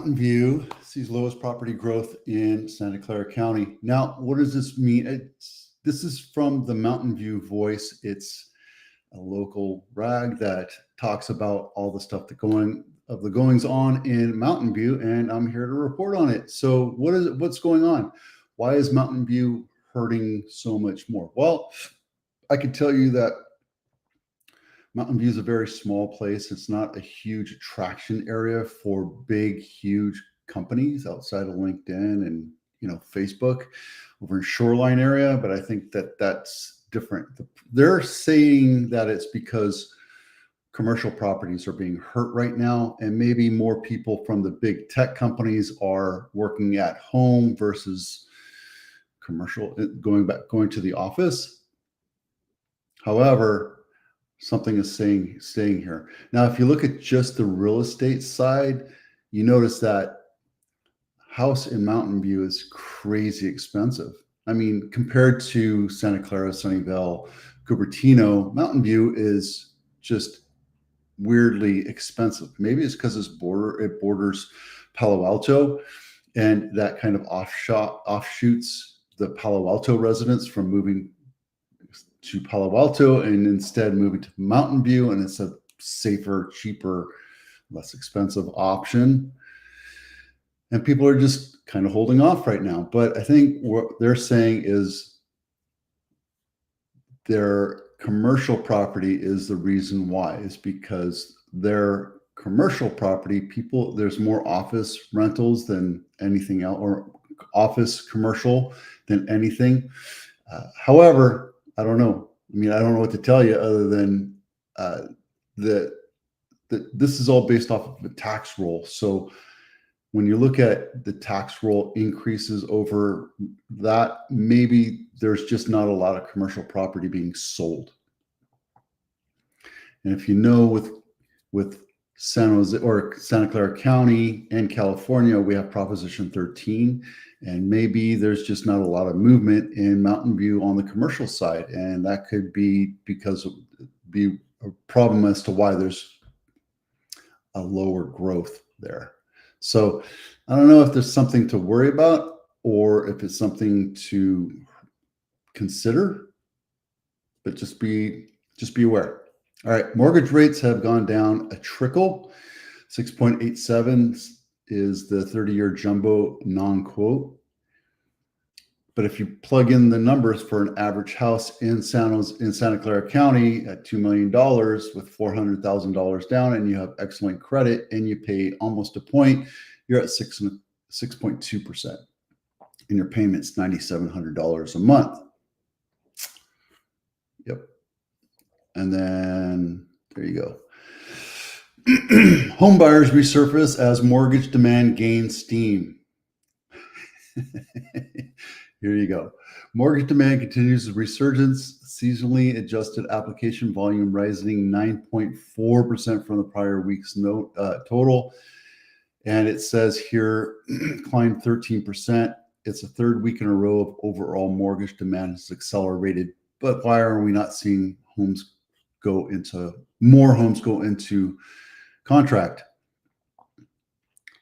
Mountain View sees lowest property growth in Santa Clara County. Now, what does this mean? This is from the Mountain View Voice. It's a local rag that talks about all the stuff the goings on in Mountain View, and I'm here to report on it. So, what's going on? Why is Mountain View hurting so much more? Well, I can tell you that Mountain View is a very small place. It's not a huge attraction area for big, huge companies outside of LinkedIn and Facebook over in Shoreline area. But I think that that's different. They're saying that it's because commercial properties are being hurt right now, and maybe more people from the big tech companies are working at home versus commercial, going to the office. However, something is staying here. Now, if you look at just the real estate side, you notice that house in Mountain View is crazy expensive. I mean, compared to Santa Clara, Sunnyvale, Cupertino, Mountain View is just weirdly expensive. Maybe it's because it borders Palo Alto, and that kind of offshoots the Palo Alto residents from moving to Palo Alto and instead moving to Mountain View, and it's a safer, cheaper, less expensive option. And people are just kind of holding off right now. But I think what they're saying is their commercial property is the reason why, is because their commercial property, there's more office rentals than anything else, or office commercial than anything. However, I don't know. I mean, I don't know what to tell you other than that this is all based off of the tax roll. So when you look at the tax roll increases over that, maybe there's just not a lot of commercial property being sold. And if you know, with San Jose or Santa Clara County and California, we have Proposition 13, and maybe there's just not a lot of movement in Mountain View on the commercial side, and that could be be a problem as to why there's a lower growth there. So I don't know if there's something to worry about or if it's something to consider, but just be aware. All right, mortgage rates have gone down a trickle. 6.87 is the 30-year jumbo non-quote. But if you plug in the numbers for an average house in Santa Clara County at $2 million with $400,000 down, and you have excellent credit and you pay almost a point, you're at 6.2%, and your payment's $9,700 a month. Yep. And then there you go. Home buyers resurface as mortgage demand gains steam. Here you go. Mortgage demand continues a resurgence. Seasonally adjusted application volume rising 9.4% from the prior week's total. And it says here, climbed 13%. It's the third week in a row of overall mortgage demand has accelerated. But why are we not seeing more homes go into contract?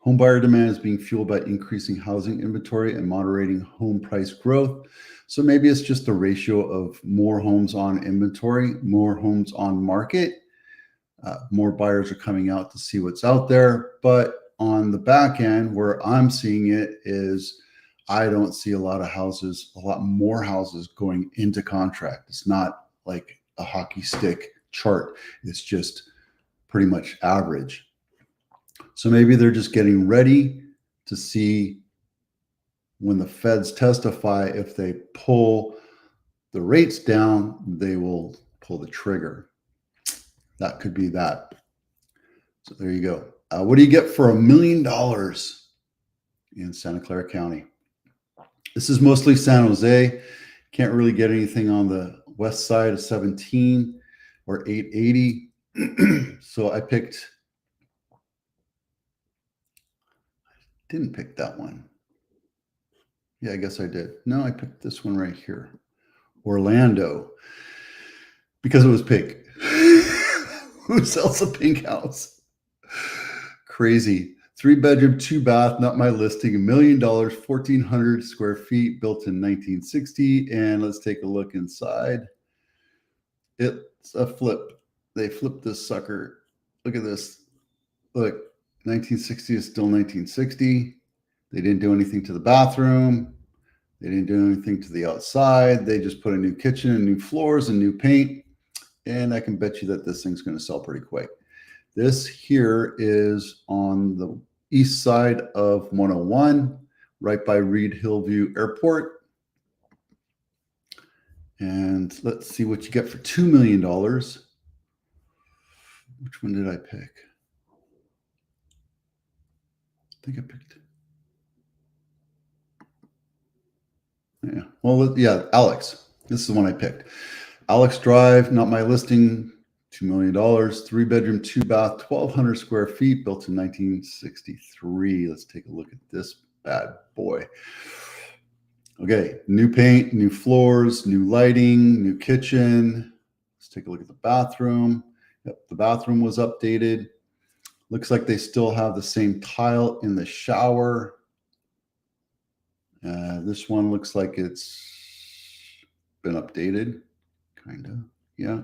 Home buyer demand is being fueled by increasing housing inventory and moderating home price growth. So maybe it's just the ratio of more homes on inventory, more homes on market. More buyers are coming out to see what's out there. But on the back end, where I'm seeing it is I don't see a lot more houses going into contract. It's not like a hockey stick chart. It's just pretty much average. So maybe they're just getting ready to see when the feds testify, if they pull the rates down, they will pull the trigger. That could be that. So there you go. What do you get for $1 million in Santa Clara County? This is mostly San Jose. Can't really get anything on the west side of 17 or 880. So I didn't pick that one. Yeah, I guess I did. No, I picked this one right here. Orlando. Because it was pink. Who sells a pink house? Crazy. 3-bedroom, 2-bath, not my listing, $1 million, 1,400 square feet, built in 1960. And let's take a look inside. It's a flip. They flipped this sucker. Look at this. Look, 1960 is still 1960. They didn't do anything to the bathroom. They didn't do anything to the outside. They just put a new kitchen and new floors and new paint. And I can bet you that this thing's going to sell pretty quick. This here is on the east side of 101, right by Reed Hillview Airport. And let's see what you get for $2 million. Which one did I pick? I think I picked. Yeah. Well, yeah, Alex. This is the one I picked. Alex Drive, not my listing, $2 million, 3-bedroom, 2-bath, 1,200 square feet, built in 1963. Let's take a look at this bad boy. Okay, new paint, new floors, new lighting, new kitchen. Let's take a look at the bathroom. Yep, the bathroom was updated. Looks like they still have the same tile in the shower. This one looks like it's been updated, kind of, yeah.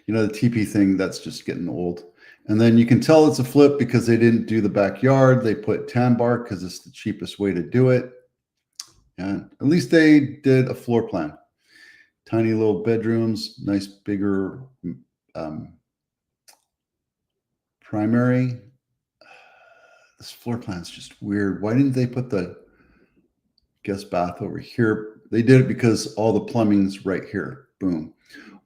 You know, the TP thing, that's just getting old. And then you can tell it's a flip because they didn't do the backyard. They put tan bark because it's the cheapest way to do it. And at least they did a floor plan. Tiny little bedrooms, nice bigger primary. This floor plan's just weird. Why didn't they put the guest bath over here? They did it because all the plumbing's right here. Boom.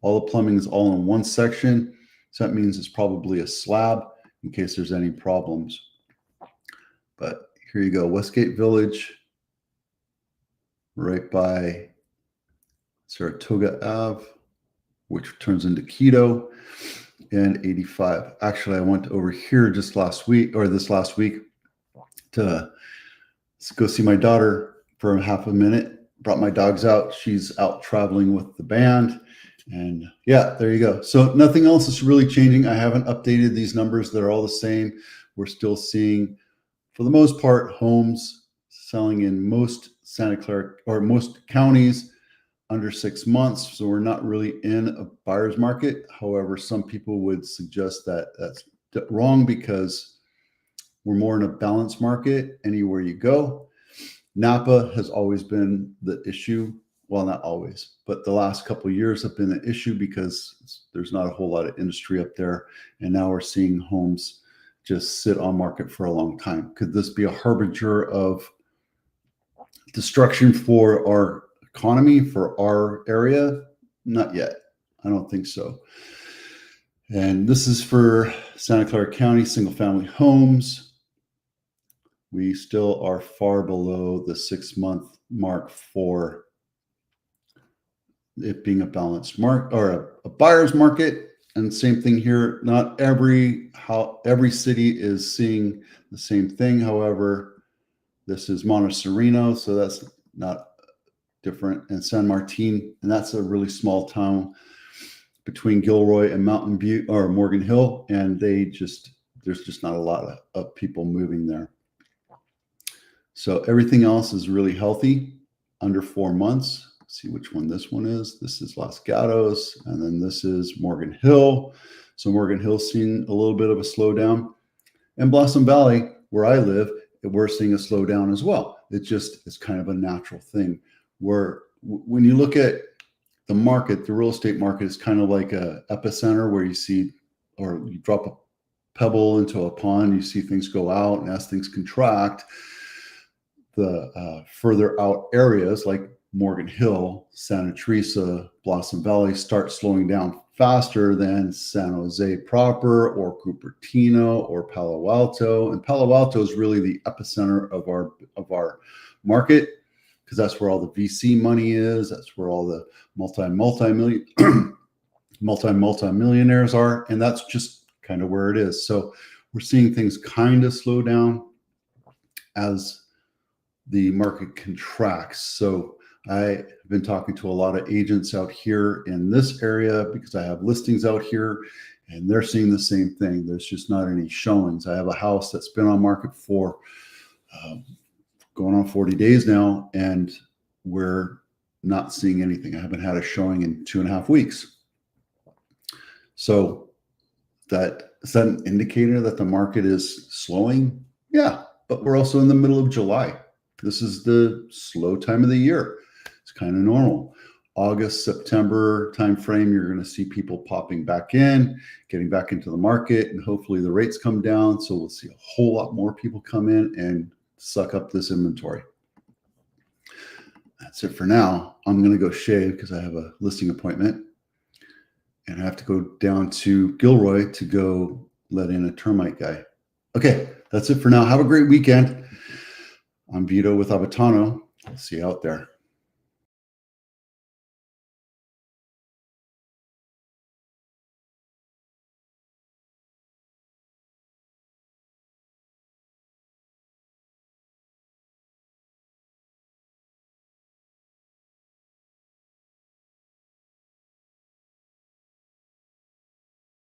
All the plumbing is all in one section. So that means it's probably a slab in case there's any problems. But here you go, Westgate Village, right by Saratoga Ave, which turns into Quito, and 85. Actually, I went over here just last week, or this last week, to go see my daughter for half a minute. Brought my dogs out. She's out traveling with the band. And yeah, there you go. So nothing else is really changing. I haven't updated these numbers. They're all the same. We're still seeing, for the most part, homes selling in most Santa Clara or most counties under 6 months. So we're not really in a buyer's market. However, some people would suggest that that's wrong because we're more in a balanced market anywhere you go. Napa has always been the issue. Well, not always, but the last couple of years have been an issue because there's not a whole lot of industry up there. And now we're seeing homes just sit on market for a long time. Could this be a harbinger of destruction for our economy, for our area? Not yet. I don't think so. And this is for Santa Clara County single family homes. We still are far below the 6-month mark for it being a balanced market or a buyer's market. And same thing here. Not every city is seeing the same thing. However, this is Montecito, so that's not different. And San Martin, and that's a really small town between Gilroy and Mountain View or Morgan Hill, and there's just not a lot of people moving there. So everything else is really healthy under 4 months. See which one this one is. This is Los Gatos, and then this is Morgan Hill. So Morgan Hill's seeing a little bit of a slowdown. And Blossom Valley, where I live, we're seeing a slowdown as well. It's kind of a natural thing where when you look at the market, the real estate market is kind of like a epicenter where you see, or you drop a pebble into a pond, you see things go out, and as things contract, the further out areas like Morgan Hill, Santa Teresa, Blossom Valley start slowing down faster than San Jose proper or Cupertino or Palo Alto. And Palo Alto is really the epicenter of our market because that's where all the VC money is. That's where all the multi-millionaires are. And that's just kind of where it is. So we're seeing things kind of slow down as the market contracts. So I've been talking to a lot of agents out here in this area because I have listings out here, And they're seeing the same thing. There's just not any showings. I have a house that's been on market for going on 40 days now, and we're not seeing anything. I haven't had a showing in 2.5 weeks. So is that an indicator that the market is slowing? Yeah, but we're also in the middle of July. This is the slow time of the year. It's kind of normal. August, September timeframe, you're going to see people popping back in, getting back into the market, and hopefully the rates come down. So we'll see a whole lot more people come in and suck up this inventory. That's it for now. I'm going to go shave because I have a listing appointment, and I have to go down to Gilroy to go let in a termite guy. Okay, that's it for now. Have a great weekend. I'm Vito with Abitano. I'll see you out there.